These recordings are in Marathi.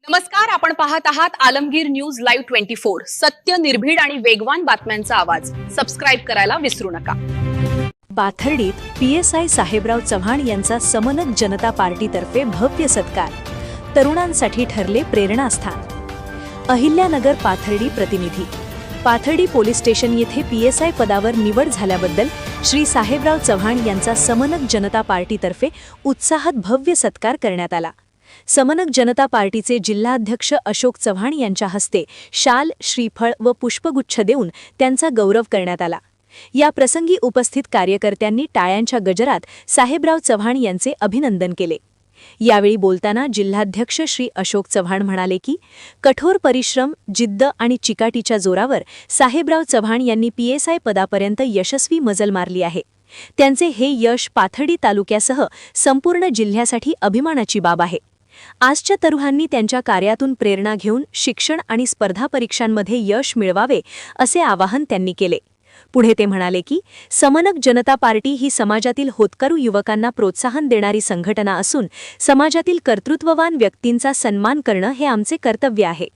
नमस्कार, आपण पाहत आहात आलमगीर न्यूज लाईव्ह 24। सत्य, निर्भीड आणि वेगवान बातम्यांचा आवाज। सबस्क्राइब करायला विसरू नका। पाथर्डीत पीएसआय साहेबराव चव्हाण यांचा समनक जनता पार्टीतर्फे भव्य सत्कार। तरुणांसाठी ठरले प्रेरणास्थान। अहिल्यानगर पाथर्डी प्रतिनिधी। पाथर्डी पोलीस स्टेशन येथे पीएसआय पदावर निवड झाल्याबद्दल श्री साहेबराव चव्हाण यांचा समनक जनता पार्टीतर्फे उत्साहात भव्य सत्कार करण्यात आला। समनक जनता पार्टीचे जिल्हाध्यक्ष अशोक चव्हाण यांच्या हस्ते शाल, श्रीफळ व पुष्पगुच्छ देऊन त्यांचा गौरव करण्यात आला। या प्रसंगी उपस्थित कार्यकर्त्यांनी टाळ्यांच्या गजरात साहेबराव चव्हाण यांचे अभिनंदन केले। यावेळी बोलताना जिल्हाध्यक्ष श्री अशोक चव्हाण म्हणाले की कठोर परिश्रम, जिद्द आणि चिकाटीच्या जोरावर साहेबराव चव्हाण यांनी पीएसआय पदापर्यंत यशस्वी मजल मारली आहे। त्यांचे हे यश पाथर्डी तालुक्यासह संपूर्ण जिल्ह्यासाठी अभिमानाची बाब आहे। आजच्या तरुणांनी त्यांच्या कार्यातून प्रेरणा घेऊन शिक्षण आणि स्पर्धा परीक्षांमध्ये यश मिळवावे असे आवाहन त्यांनी केले। पुढे ते म्हणाले की समनक जनता पार्टी ही समाजातील होतकरू युवकांना प्रोत्साहन देणारी संघटना असून समाजातील कर्तृत्ववान व्यक्तींचा सन्मान करणं हे आमचे कर्तव्य आहे।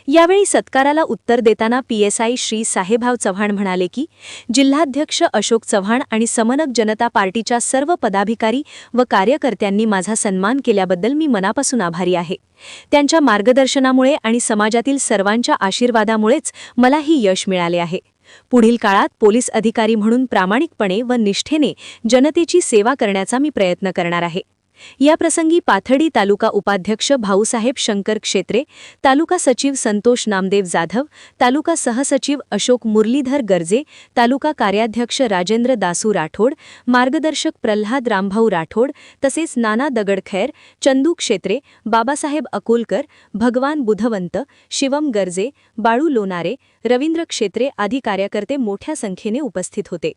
यावेळी सत्काराला उत्तर देताना पीएसआय श्री साहेबराव चव्हाण म्हणाले की जिल्हाध्यक्ष अशोक चव्हाण आणि समनक जनता पार्टीच्या सर्व पदाधिकारी व कार्यकर्त्यांनी माझा सन्मान केल्याबद्दल मी मनापासून आभारी आहे। त्यांच्या मार्गदर्शनामुळे आणि समाजातील सर्वांच्या आशीर्वादामुळेच मला ही यश मिळाले आहे। पुढील काळात पोलीस अधिकारी म्हणून प्रामाणिकपणे व निष्ठेने जनतेची सेवा करण्याचा मी प्रयत्न करणार आहे। या प्रसंगी पाथर्डी तालुका उपाध्यक्ष भाऊसाहेब शंकर क्षेत्रे, तालुका सचिव संतोष नामदेव जाधव, तालुका सहसचिव अशोक मुरलीधर गर्जे, तालुका कार्याध्यक्ष राजेंद्र दासू राठोड, मार्गदर्शक प्रल्हाद रामभाऊ राठोड तसेच नाना दगडखैर, चंदू क्षेत्रे, बाबासाहेब अकोलकर, भगवान बुधवंत, शिवम गर्जे, बाळू लोनारे, रवींद्र क्षेत्रे आदी कार्यकर्ते मोठ्या संख्येने उपस्थित होते।